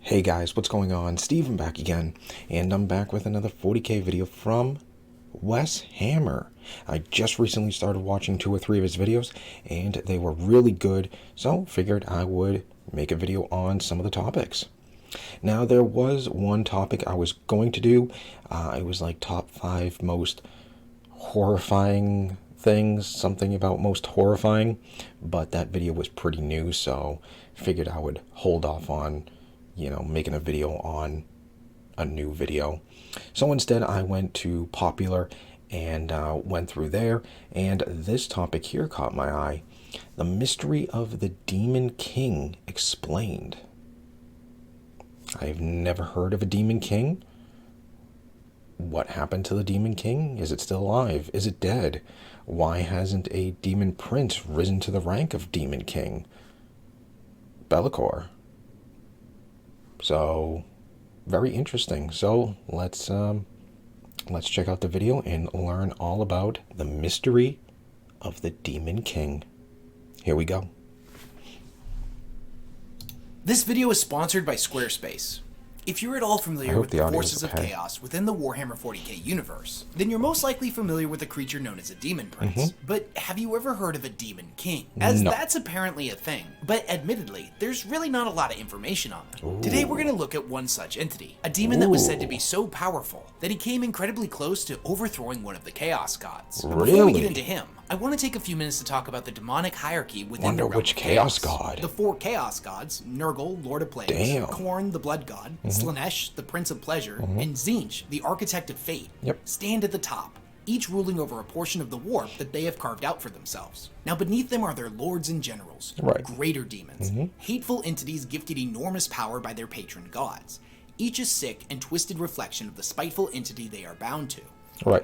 Hey guys, what's going on? Steven back again, and I'm back with another 40k video from Wes Hammer. I just recently started watching 2 or 3 of his videos, and they were really good, so figured I would make a video on some of the topics. Now, there was one topic I was going to do. It was like top 5 most horrifying things, something about most horrifying, but that video was pretty new, so figured I would hold off on making a video on a new video. So instead I went to Popular and went through there, and this topic here caught my eye. The mystery of the Daemon King explained. I've never heard of a Daemon King. What happened to the Daemon King? Is it still alive? Is it dead? Why hasn't a Demon Prince risen to the rank of Daemon King? Be'lakor. So, very interesting. So, let's check out the video and learn all about the mystery of the Daemon King. Here we go. This video is sponsored by Squarespace. If you're at all familiar with the forces of chaos within the Warhammer 40k universe, then you're most likely familiar with a creature known as a Demon Prince. But have you ever heard of a Daemon King? As that's apparently a thing, but admittedly, there's really not a lot of information on them. Ooh. Today we're going to look at one such entity, a demon that was said to be so powerful that he came incredibly close to overthrowing one of the Chaos Gods. But before we get into him, I want to take a few minutes to talk about the demonic hierarchy within the realm which of Chaos God? The 4 Chaos Gods, Nurgle, Lord of Plagues, Khorne, the Blood God, Slaanesh, the Prince of Pleasure, and Tzeentch, the Architect of Fate, stand at the top, each ruling over a portion of the warp that they have carved out for themselves. Now beneath them are their lords and generals, greater demons, hateful entities gifted enormous power by their patron gods, each a sick and twisted reflection of the spiteful entity they are bound to.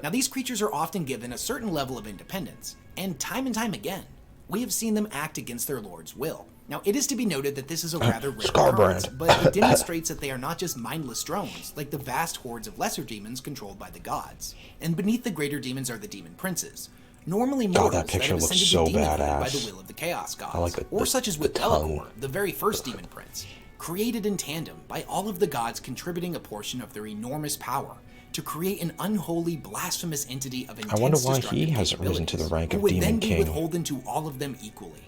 Now these creatures are often given a certain level of independence, and time again, we have seen them act against their lord's will. Now it is to be noted that this is a rather rare occurrence, but it demonstrates that they are not just mindless drones, like the vast hordes of lesser demons controlled by the gods. And beneath the greater demons are the demon princes, normally mortals that have ascended to demonhood by the will of the Chaos Gods, or such as with Be'lakor, the very first demon prince, created in tandem by all of the gods contributing a portion of their enormous power to create an unholy, blasphemous entity of intense I wonder why he destructive hasn't risen to the rank who of would Daemon then be King. withholden to all of them equally.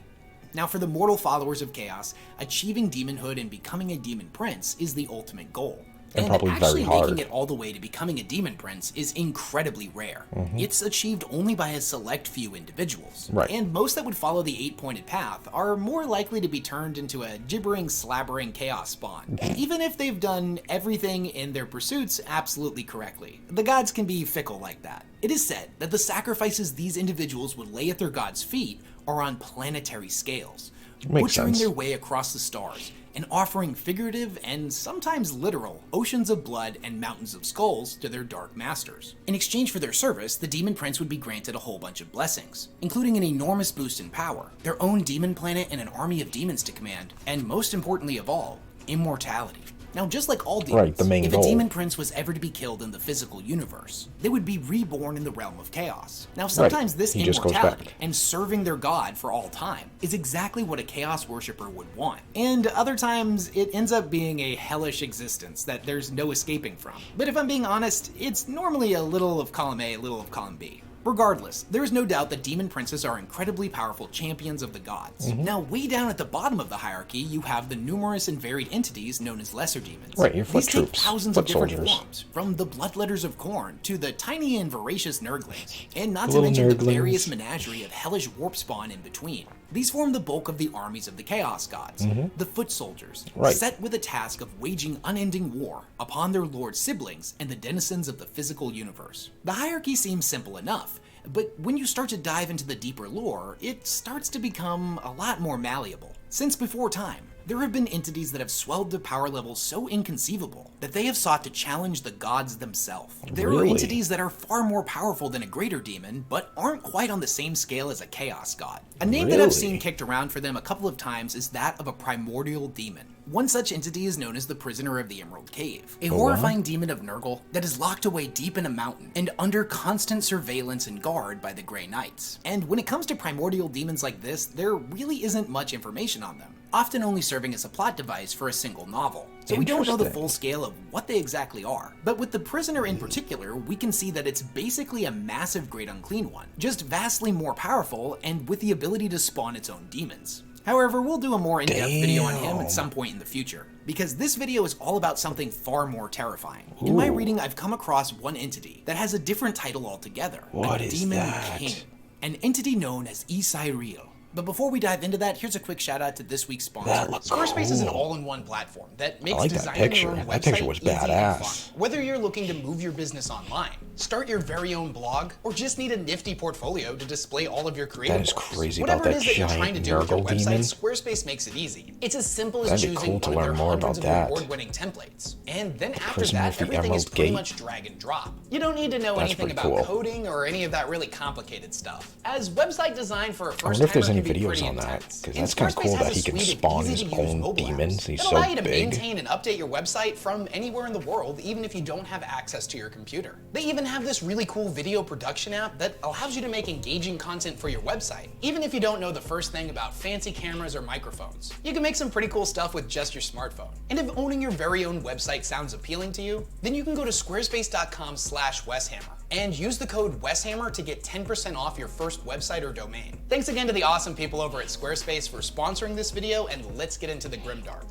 Now for the mortal followers of Chaos, achieving demonhood and becoming a demon prince is the ultimate goal. And probably actually very hard. making it all the way to becoming a demon prince is incredibly rare. It's achieved only by a select few individuals. And most that would follow the 8-pointed path are more likely to be turned into a gibbering, slabbering chaos spawn, even if they've done everything in their pursuits absolutely correctly. The gods can be fickle like that. It is said that the sacrifices these individuals would lay at their gods' feet are on planetary scales, butchering their way across the stars, and offering figurative and sometimes literal oceans of blood and mountains of skulls to their dark masters. In exchange for their service, the Demon Prince would be granted a whole bunch of blessings, including an enormous boost in power, their own demon planet and an army of demons to command, and most importantly of all, immortality. Now, just like all demons, if a demon prince was ever to be killed in the physical universe, they would be reborn in the realm of chaos. Now, sometimes this immortality and serving their god for all time is exactly what a chaos worshipper would want. And other times, it ends up being a hellish existence that there's no escaping from. But if I'm being honest, it's normally a little of column A, a little of column B. Regardless, there is no doubt that demon princes are incredibly powerful champions of the gods. Now, way down at the bottom of the hierarchy, you have the numerous and varied entities known as lesser demons. Your foot troops, take thousands of different forms, from the bloodletters of Khorne to the tiny and voracious nerdlings, and not to mention the various menagerie of hellish warp spawn in between. These form the bulk of the armies of the Chaos Gods, the foot soldiers, set with a task of waging unending war upon their lord's siblings and the denizens of the physical universe. The hierarchy seems simple enough, but when you start to dive into the deeper lore, it starts to become a lot more malleable. Since before time, there have been entities that have swelled to power levels so inconceivable that they have sought to challenge the gods themselves. There are entities that are far more powerful than a greater demon, but aren't quite on the same scale as a chaos god. A name that I've seen kicked around for them a couple of times is that of a primordial demon. One such entity is known as the Prisoner of the Emerald Cave, a horrifying demon of Nurgle that is locked away deep in a mountain and under constant surveillance and guard by the Grey Knights. And when it comes to primordial demons like this, there really isn't much information on them, often only serving as a plot device for a single novel. So we don't know the full scale of what they exactly are. But with the Prisoner in particular, we can see that it's basically a massive Great Unclean One, just vastly more powerful and with the ability to spawn its own demons. However, we'll do a more in-depth video on him at some point in the future, because this video is all about something far more terrifying. In my reading, I've come across one entity that has a different title altogether. What is Daemon that? King, an entity known as Isairiel. But before we dive into that, here's a quick shout out to this week's sponsor. Squarespace is an all-in-one platform that makes designing your own website easy and fun. Whether you're looking to move your business online, start your very own blog, or just need a nifty portfolio to display all of your creative works. That is crazy Whatever about it is that that you're trying to do with your giant website, Nurgle Squarespace makes it easy. It's as simple as That'd be choosing cool to one of their learn more hundreds about of that. award-winning templates. And then after Prisoner that, of the everything is Emerald pretty Gate? much drag and drop. You don't need to know That's anything pretty about cool. coding or any of that really complicated stuff. As website design for a I wonder if there's first-timer any can be videos pretty on that, intense. because And that's kind of Squarespace cool has that a he can suite of spawn his easy-to-use own mobile demons. apps He's that so allow you to big. maintain and update your website from anywhere in the world, even if you don't have access to your computer. They even have this really cool video production app that allows you to make engaging content for your website, even if you don't know the first thing about fancy cameras or microphones. You can make some pretty cool stuff with just your smartphone. And if owning your very own website sounds appealing to you, then you can go to squarespace.com/Weshammer and use the code Weshammer to get 10% off your first website or domain. Thanks again to the awesome people over at Squarespace for sponsoring this video, and let's get into the grimdark.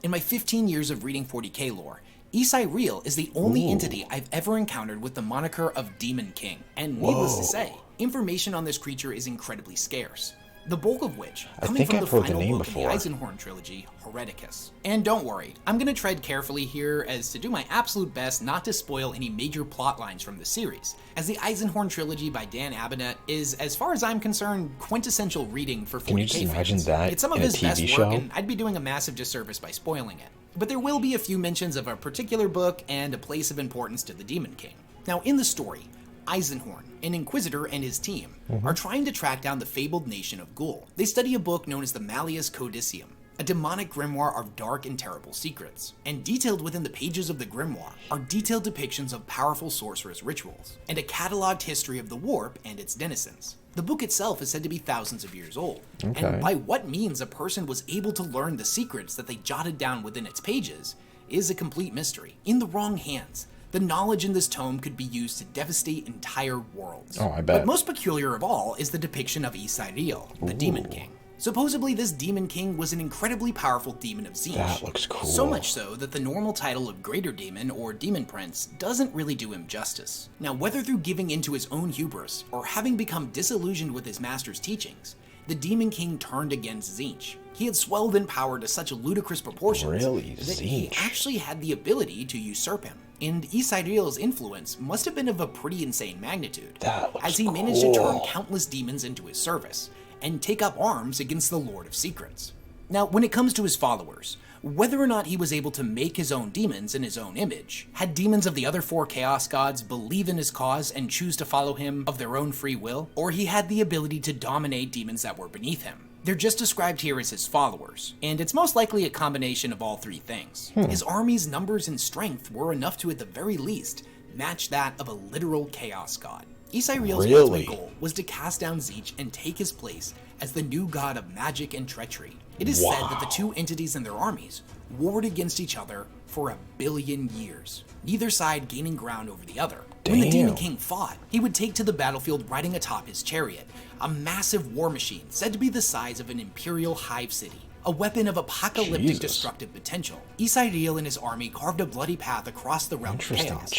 In my 15 years of reading 40k lore, Isairiel is the only entity I've ever encountered with the moniker of Daemon King, and needless to say, information on this creature is incredibly scarce. The bulk of which coming from the final book in the Eisenhorn trilogy, Hereticus. And don't worry, I'm gonna tread carefully here as to do my absolute best not to spoil any major plot lines from the series, as the Eisenhorn trilogy by Dan Abnett is, as far as I'm concerned, quintessential reading for 40k Can you just imagine fans. that It's some of in a his best TV work, show? and I'd be doing a massive disservice by spoiling it. But there will be a few mentions of a particular book and a place of importance to the Daemon King. Now, in the story, Eisenhorn, an Inquisitor and his team, are trying to track down the fabled nation of Ghoul. They study a book known as the Malleus Codicium, a demonic grimoire of dark and terrible secrets. And detailed within the pages of the grimoire are detailed depictions of powerful sorceress rituals, and a cataloged history of the warp and its denizens. The book itself is said to be thousands of years old, and by what means a person was able to learn the secrets that they jotted down within its pages is a complete mystery. In the wrong hands, the knowledge in this tome could be used to devastate entire worlds. Oh, I bet. But most peculiar of all is the depiction of Isairiel, the Daemon King. Supposedly, this Daemon King was an incredibly powerful demon of Tzeentch. That looks cool. So much so that the normal title of Greater Demon or Demon Prince doesn't really do him justice. Now, whether through giving into his own hubris or having become disillusioned with his master's teachings, the Daemon King turned against Tzeentch. He had swelled in power to such ludicrous proportions that he actually had the ability to usurp him. And Isairiel's influence must have been of a pretty insane magnitude, as he managed to turn countless demons into his service and take up arms against the Lord of Secrets. Now, when it comes to his followers, whether or not he was able to make his own demons in his own image, had demons of the other 4 Chaos Gods believe in his cause and choose to follow him of their own free will, or he had the ability to dominate demons that were beneath him. They're just described here as his followers, and it's most likely a combination of all 3 things. His army's numbers and strength were enough to, at the very least, match that of a literal Chaos God. Isairiel's ultimate goal was to cast down Tzeentch and take his place as the new god of magic and treachery. It is said that the 2 entities and their armies warred against each other for 1 billion years, neither side gaining ground over the other. When the Daemon King fought, he would take to the battlefield riding atop his chariot, a massive war machine said to be the size of an imperial hive city. A weapon of apocalyptic destructive potential. Isairiel and his army carved a bloody path across the realm of chaos,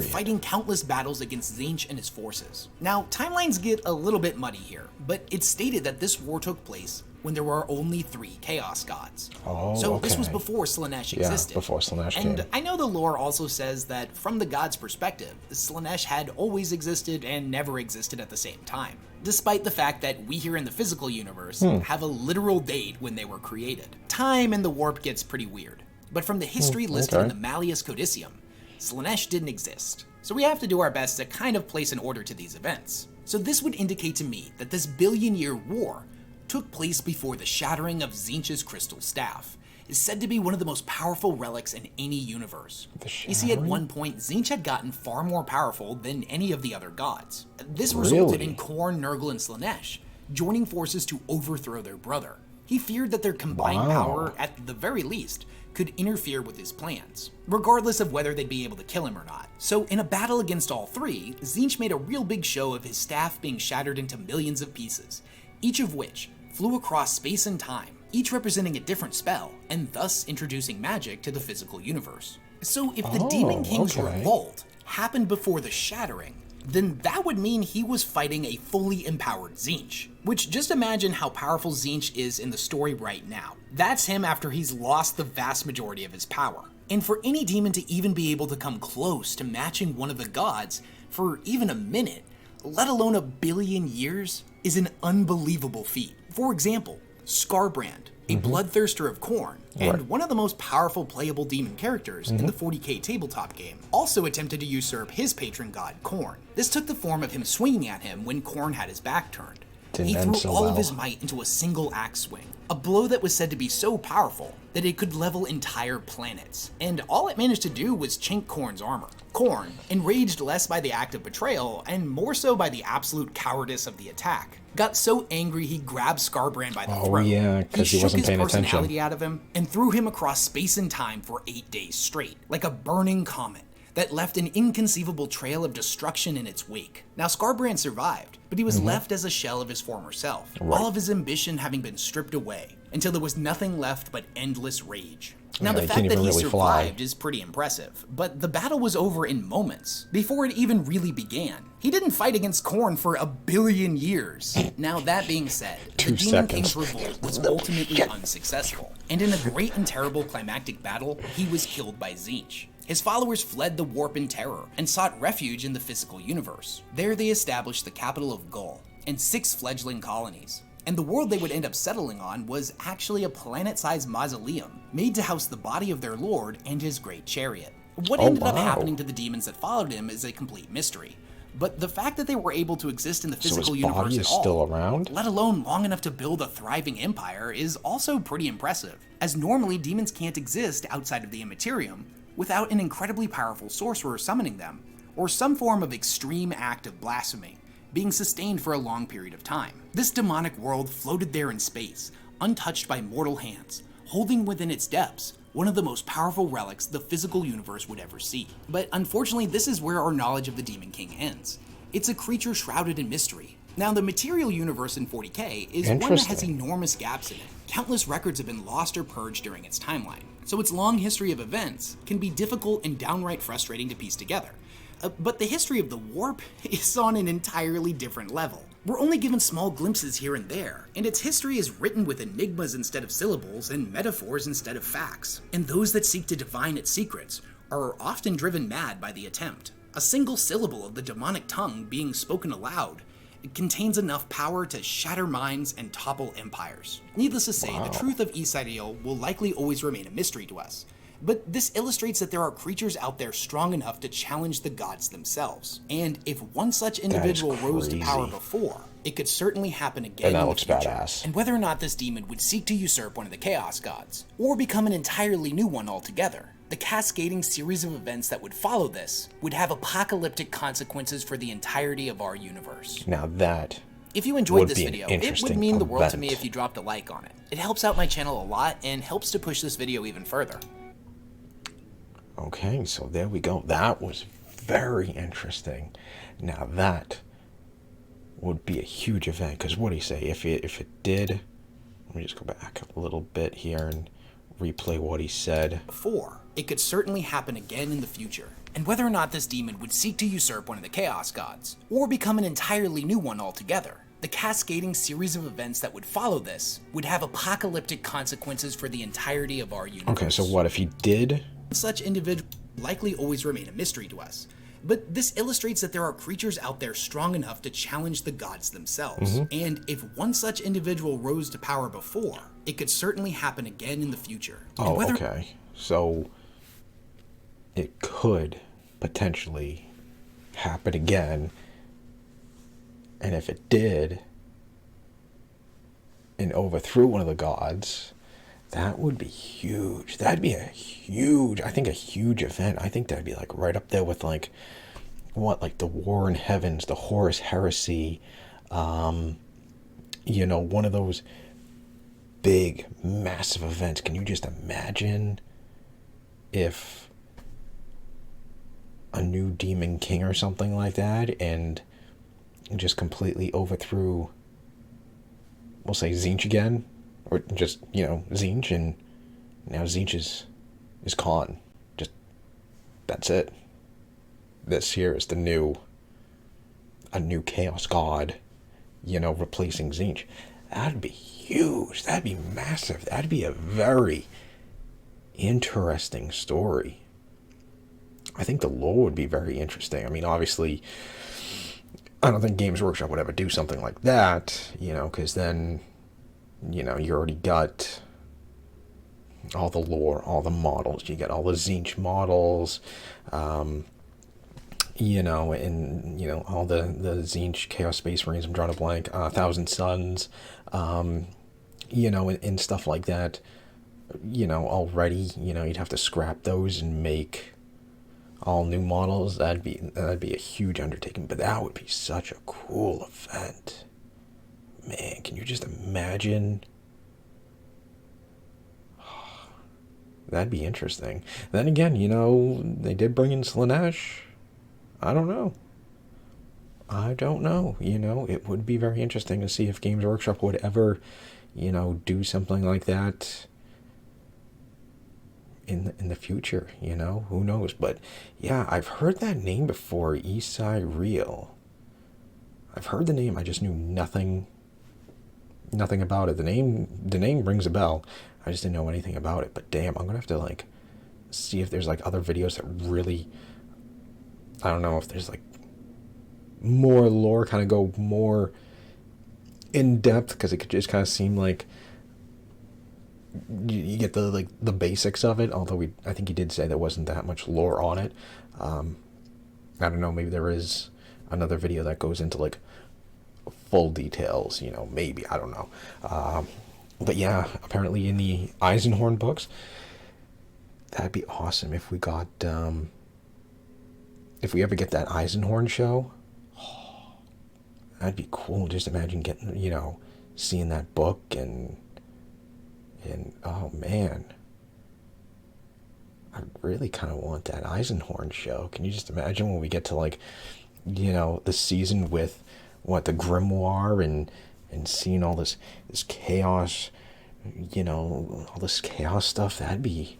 fighting countless battles against Tzeentch and his forces. Now, timelines get a little bit muddy here, but it's stated that this war took place when there were only 3 Chaos Gods. So this was before Slaanesh existed. Before Slaanesh came. And I know the lore also says that from the gods' perspective, Slaanesh had always existed and never existed at the same time, despite the fact that we here in the physical universe have a literal date when they were created. Time in the warp gets pretty weird, but from the history listed in the Malleus Codicium, Slaanesh didn't exist. So we have to do our best to kind of place an order to these events. So this would indicate to me that this billion-year war took place before the shattering of Tzeentch's crystal staff, is said to be one of the most powerful relics in any universe. The You see, at Shattering? one point, Tzeentch had gotten far more powerful than any of the other gods. This resulted Really? in Khorne, Nurgle, and Slaanesh joining forces to overthrow their brother. He feared that their combined Wow. power, at the very least, could interfere with his plans, regardless of whether they'd be able to kill him or not. So in a battle against all three, Tzeentch made a real big show of his staff being shattered into millions of pieces, each of which flew across space and time, each representing a different spell, and thus introducing magic to the physical universe. So if the Daemon King's okay. revolt happened before the Shattering, then that would mean he was fighting a fully empowered Tzeentch. Which, just imagine how powerful Tzeentch is in the story right now. That's him after he's lost the vast majority of his power. And for any demon to even be able to come close to matching one of the gods for even a minute, let alone a billion years, is an unbelievable feat. For example, Skarbrand, a bloodthirster of Khorne, and one of the most powerful playable demon characters in the 40k tabletop game, also attempted to usurp his patron god, Khorne. This took the form of him swinging at him when Khorne had his back turned. He threw all of his might into a single axe swing, a blow that was said to be so powerful that it could level entire planets, and all it managed to do was chink Khorne's armor. Khorne, enraged less by the act of betrayal and more so by the absolute cowardice of the attack, got so angry he grabbed Skarbrand by the throat. Yeah, 'cause he wasn't paying shook his attention. personality out of him and threw him across space and time for 8 days straight, like a burning comet that left an inconceivable trail of destruction in its wake. Now, Skarbrand survived, but he was left as a shell of his former self, all of his ambition having been stripped away, until there was nothing left but endless rage. Now, the he fact can't that even he really fly. survived is pretty impressive, but the battle was over in moments, before it even really began. He didn't fight against Khorne for a billion years. Now, that being said, the 2 Demon seconds. King's revolt was ultimately unsuccessful, and in a great and terrible climactic battle, he was killed by Tzeentch. His followers fled the warp in terror and sought refuge in the physical universe. There they established the capital of Gull and 6 fledgling colonies. And the world they would end up settling on was actually a planet-sized mausoleum made to house the body of their lord and his great chariot. What ended up happening to the demons that followed him is a complete mystery. But the fact that they were able to exist in the physical his universe body at is all, still around? let alone long enough to build a thriving empire, is also pretty impressive, as normally demons can't exist outside of the Immaterium without an incredibly powerful sorcerer summoning them, or some form of extreme act of blasphemy being sustained for a long period of time. This demonic world floated there in space, untouched by mortal hands, holding within its depths one of the most powerful relics the physical universe would ever see. But unfortunately, this is where our knowledge of the Daemon King ends. It's a creature shrouded in mystery. Now, the material universe in 40k is one that has enormous gaps in it. Countless records have been lost or purged during its timeline, so its long history of events can be difficult and downright frustrating to piece together. But the history of the warp is on an entirely different level. We're only given small glimpses here and there, and its history is written with enigmas instead of syllables and metaphors instead of facts. And those that seek to divine its secrets are often driven mad by the attempt. A single syllable of the demonic tongue being spoken aloud contains enough power to shatter minds and topple empires. Needless to say, the truth of Ysadio will likely always remain a mystery to us. But this illustrates that there are creatures out there strong enough to challenge the gods themselves. And if one such individual rose to power before, it could certainly happen again And that in the looks future. badass. And whether or not this demon would seek to usurp one of the Chaos Gods, or become an entirely new one altogether, the cascading series of events that would follow this would have apocalyptic consequences for the entirety of our universe. Now that If you enjoyed would this be an video, it would interesting mean the world to me event. if you dropped a like on it. It helps out my channel a lot and helps to push this video even further. Okay, so there we go. That was very interesting. Now that would be a huge event, because what do you say? If it did, let me just go back a little bit here and replay what he said. Before, it could certainly happen again in the future. And whether or not this demon would seek to usurp one of the Chaos Gods, or become an entirely new one altogether, the cascading series of events that would follow this would have apocalyptic consequences for the entirety of our universe. Okay, so what if he did? Such individuals likely always remain a mystery to us, but this illustrates that there are creatures out there strong enough to challenge the gods themselves. And if one such individual rose to power before, it could certainly happen again in the future. Oh, okay. So it could potentially happen again, and if it did and overthrew one of the gods, That would be huge. That'd be a huge, I think a huge event. I think that'd be like right up there with like what, like the War in Heavens, the Horus Heresy, you know, one of those big, massive events. Can you just imagine if a new Daemon King or something like that and just completely overthrew, we'll say Tzeentch again, or just, you know, Tzeentch, and now Tzeentch is Khan. Just, that's it. This here is a new Chaos God, you know, replacing Tzeentch. That'd be huge. That'd be massive. That'd be a very interesting story. I think the lore would be very interesting. I mean, obviously, I don't think Games Workshop would ever do something like that, you know, because then, you know, you already got all the lore, all the models. You got all the Tzeentch models, you know, and, you know, all the Tzeentch Chaos Space Marines, I'm drawing a blank, Thousand Suns, you know, and stuff like that, you know, already, you know, you'd have to scrap those and make all new models. That'd be a huge undertaking, but that would be such a cool event. Man, can you just imagine? That'd be interesting. Then again, you know, they did bring in Slaanesh. I don't know. You know, it would be very interesting to see if Games Workshop would ever, you know, do something like that in the future, you know, who knows. But yeah, I've heard that name before, Isai Real. I've heard the name, I just knew nothing about it. The name rings a bell. I just didn't know anything about it. But damn, I'm gonna have to like see if there's like other videos that really, I don't know if there's like more lore, kind of go more in depth, because it could just kind of seem like you get the basics of it, although I think he did say there wasn't that much lore on it. I don't know, maybe there is another video that goes into like full details, you know, maybe, I don't know. But yeah, apparently in the Eisenhorn books, that'd be awesome if we got, if we ever get that Eisenhorn show. That'd be cool. Just imagine getting, you know, seeing that book and oh man, I really kind of want that Eisenhorn show. Can you just imagine when we get to like, you know, the season with what, the grimoire and seeing all this chaos, you know, all this chaos stuff. That'd be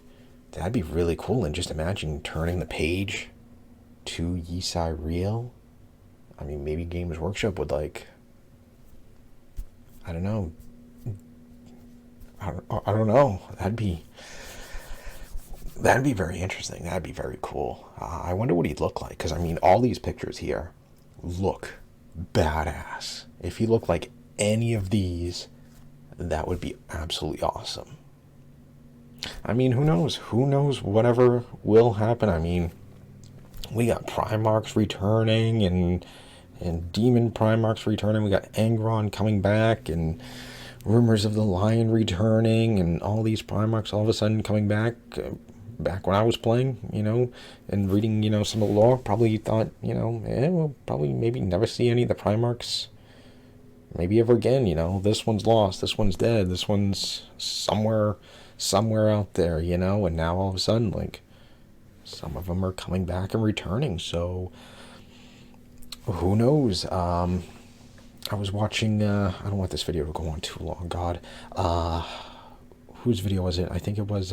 really cool. And just imagine turning the page to Isai Real. I mean, maybe Games Workshop would like, I don't know. I don't know. That'd be very interesting. That'd be very cool. I wonder what he'd look like, because I mean, all these pictures here look badass. If he looked like any of these, that would be absolutely awesome. I mean, who knows? Who knows whatever will happen? I mean, we got Primarchs returning and Demon Primarchs returning. We got Angron coming back and rumors of the Lion returning and all these Primarchs all of a sudden coming back. Back when I was playing, you know, and reading, you know, some of the lore, probably thought, you know, we'll probably maybe never see any of the Primarchs maybe ever again, you know. This one's lost, this one's dead, this one's somewhere out there, you know. And now all of a sudden, like, some of them are coming back and returning, so who knows. I was watching, I don't want this video to go on too long, God. Whose video was it? I think it was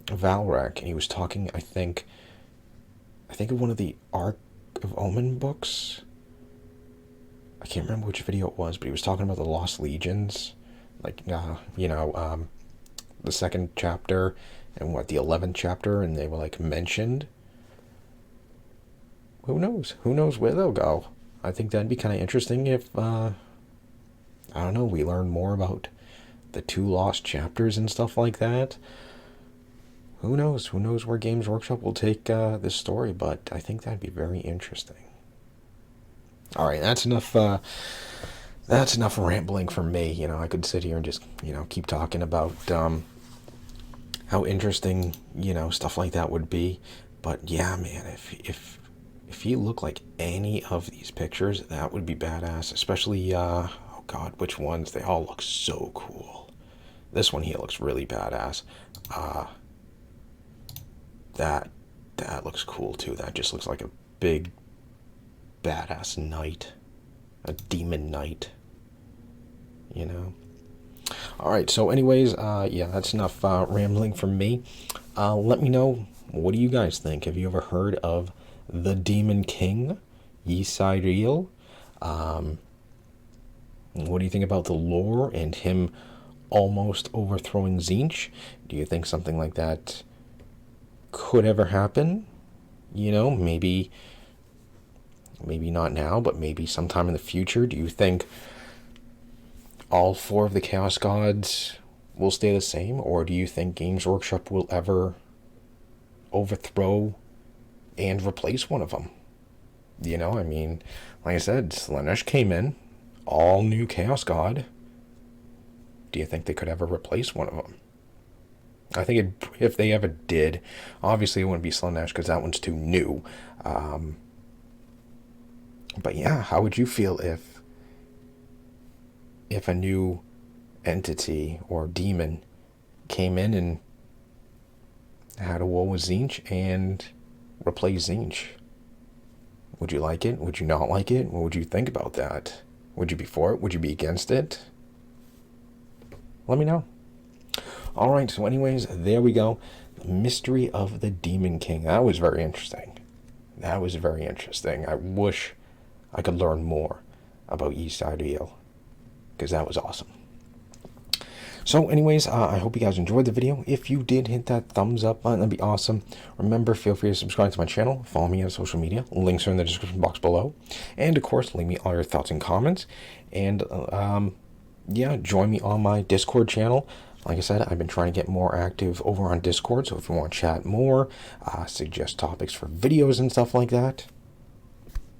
Valrak, and he was talking, I think of one of the Ark of Omen books. I can't remember which video it was, but he was talking about the Lost Legions, like, you know, the second chapter and the 11th chapter, and they were like mentioned. Who knows where they'll go. I think that'd be kind of interesting if, I don't know, we learn more about the 2 lost chapters and stuff like that. Who knows where Games Workshop will take this story, but I think that'd be very interesting. Alright, that's enough that's enough rambling for me. You know, I could sit here and just, you know, keep talking about how interesting, you know, stuff like that would be. But yeah, man, if he looked like any of these pictures, that would be badass. Especially, oh God, which ones? They all look so cool. This one here looks really badass. That that looks cool too. That just looks like a big badass knight, a demon knight. You know. All right. So, anyways, yeah, that's enough rambling from me. Let me know, what do you guys think? Have you ever heard of the Daemon King, Ysairiel? What do you think about the lore and him almost overthrowing Tzeentch? Do you think something like that could ever happen? You know, maybe not now, but maybe sometime in the future. Do you think all 4 of the Chaos Gods will stay the same, or do you think Games Workshop will ever overthrow and replace one of them? You know, I mean, like I said, Slaanesh came in, all new Chaos God. Do you think they could ever replace one of them? I think if they ever did, obviously it wouldn't be Slaanesh because that one's too new. But yeah, how would you feel if a new entity or demon came in and had a war with Tzeentch and replaced Tzeentch? Would you like it? Would you not like it? What would you think about that? Would you be for it? Would you be against it? Let me know. All right, so anyways, there we go. The mystery of the Daemon King. That was very interesting. That was very interesting. I wish I could learn more about Ysairiel, because that was awesome. So anyways, I hope you guys enjoyed the video. If you did, hit that thumbs up button. That'd be awesome. Remember, feel free to subscribe to my channel. Follow me on social media. Links are in the description box below. And, of course, leave me all your thoughts and comments. And, yeah, join me on my Discord channel. Like I said, I've been trying to get more active over on Discord. So if you want to chat more, suggest topics for videos and stuff like that,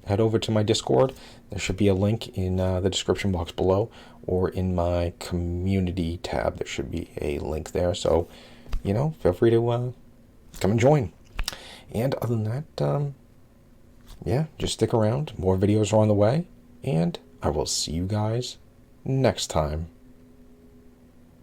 head over to my Discord. There should be a link in the description box below, or in my community tab. There should be a link there. So, you know, feel free to come and join. And other than that, yeah, just stick around. More videos are on the way. And I will see you guys next time.